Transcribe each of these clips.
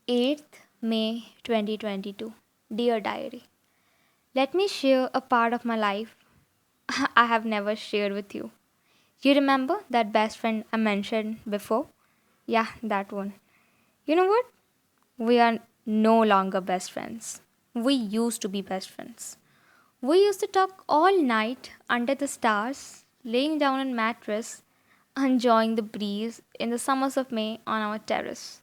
8th May 2022. Dear Diary, let me share a part of my life I have never shared with you. You remember that best friend I mentioned before? Yeah, that one. You know what? We are no longer best friends. We used to be best friends. We used to talk all night under the stars, laying down on mattress, enjoying the breeze in the summers of May on our terrace.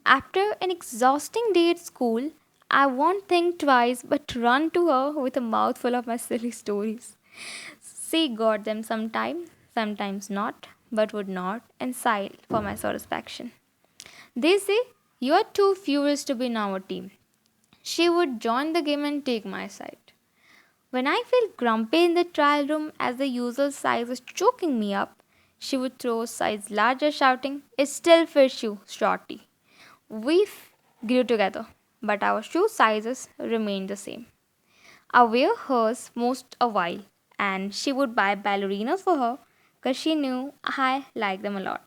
After an exhausting day at school, I won't think twice but run to her with a mouthful of my silly stories. She got them sometime, sometimes not, but would nod and sigh for my satisfaction. They say, "You are too furious to be in our team." She would join the game and take my side. When I felt grumpy in the trial room as the usual size was choking me up, she would throw a size larger, shouting, "It still fits you, shorty." We grew together, but our shoe sizes remained the same. I wear hers most a while, and she would buy ballerinas for her because she knew I liked them a lot.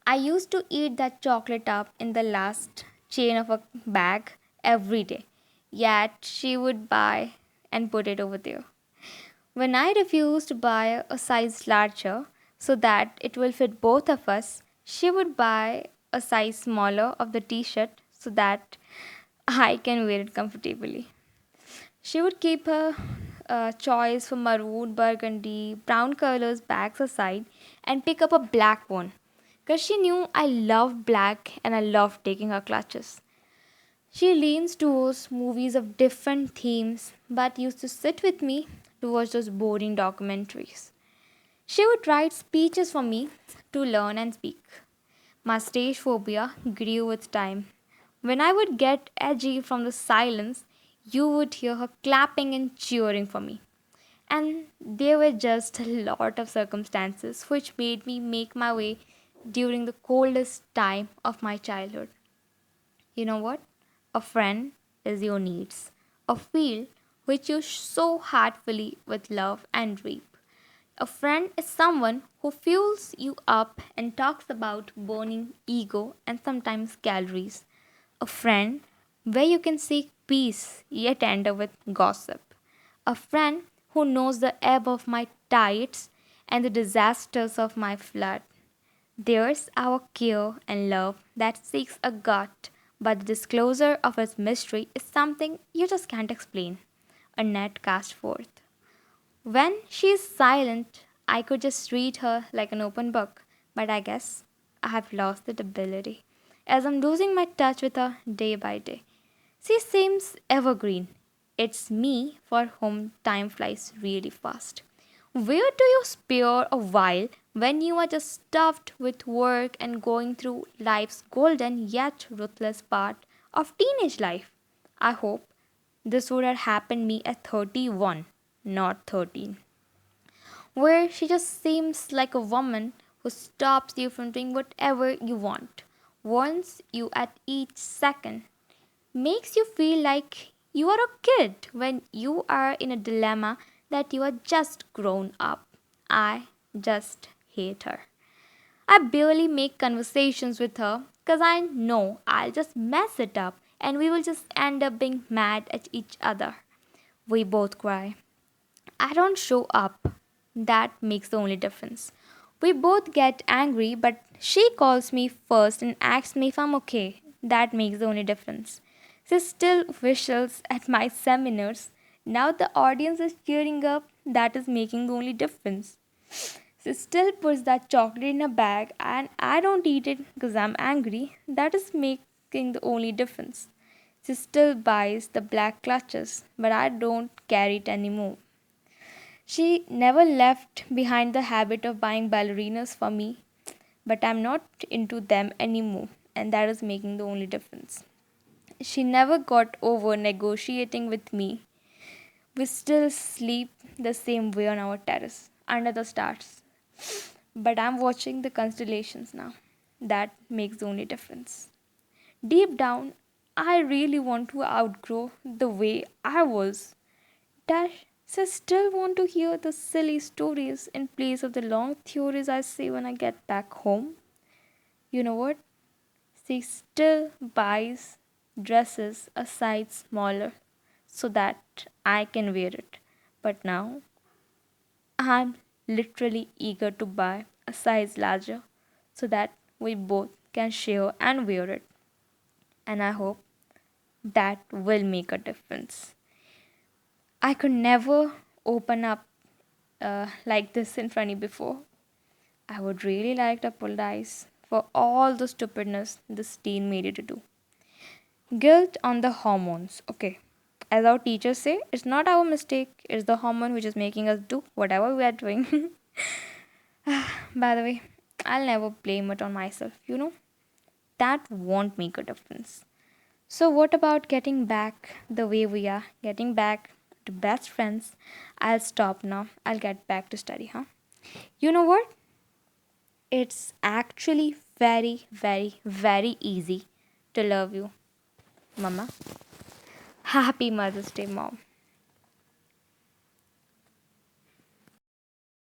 I used to eat that chocolate up in the last chain of a bag every day, yet she would buy and put it over there. When I refused to buy a size larger so that it will fit both of us, she would buy a size smaller of the t shirt so that I can wear it comfortably. She would keep her choice for maroon, burgundy, brown colors bags aside and pick up a black one because she knew I loved black and I loved taking her clutches. She leans towards movies of different themes but used to sit with me to watch those boring documentaries. She would write speeches for me to learn and speak. My stage phobia grew with time. When I would get edgy from the silence, you would hear her clapping and cheering for me. And there were just a lot of circumstances which made me make my way during the coldest time of my childhood. You know what? A friend is your needs, a field which you sow heartfully with love and reap. A friend is someone who fuels you up and talks about burning ego and sometimes calories. A friend where you can seek peace yet enter with gossip. A friend who knows the ebb of my tides and the disasters of my flood. There's our care and love that seeks a gut, but the disclosure of its mystery is something you just can't explain. A net cast forth. When she is silent, I could just read her like an open book, but I guess I have lost that ability as I'm losing my touch with her day by day. She seems evergreen. It's me for whom time flies really fast. Where do you spare a while when you are just stuffed with work and going through life's golden yet ruthless part of teenage life? I hope this would have happened me at 31, not 13. Where she just seems like a woman who stops you from doing whatever you want, warns you at each second, makes you feel like you are a kid when you are in a dilemma that you are just grown up. I just hate her. I barely make conversations with her because I know I'll just mess it up and we will just end up being mad at each other. We both cry. I don't show up. That makes the only difference. We both get angry, but she calls me first and asks me if I'm okay. That makes the only difference. She still whistles at my seminars. Now the audience is cheering up. That is making the only difference. She still puts that chocolate in a bag and I don't eat it because I'm angry. That is making the only difference. She still buys the black clutches, but I don't carry it anymore. She never left behind the habit of buying ballerinas for me, but I'm not into them anymore, and that is making the only difference. She never got over negotiating with me. We still sleep the same way on our terrace, under the stars. But I'm watching the constellations now. That makes the only difference. Deep down, I really want to outgrow the way I was. Dash, I still want to hear the silly stories in place of the long theories I say when I get back home. You know what? she still buys dresses a size smaller so that I can wear it. But now I'm literally eager to buy a size larger so that we both can share and wear it. And I hope that will make a difference. I could never open up like this in front of you before. I would really like to apologize for all the stupidness this teen made you to do. Guilt on the hormones. Okay. As our teachers say, it's not our mistake, it's the hormone which is making us do whatever we are doing. By the way, I'll never blame it on myself, you know? That won't make a difference. So, what about getting back the way we are? Getting back to best friends? I'll stop now. I'll get back to study, huh? You know what? It's actually very, very, very easy to love you, Mama. Happy Mother's Day, Mom.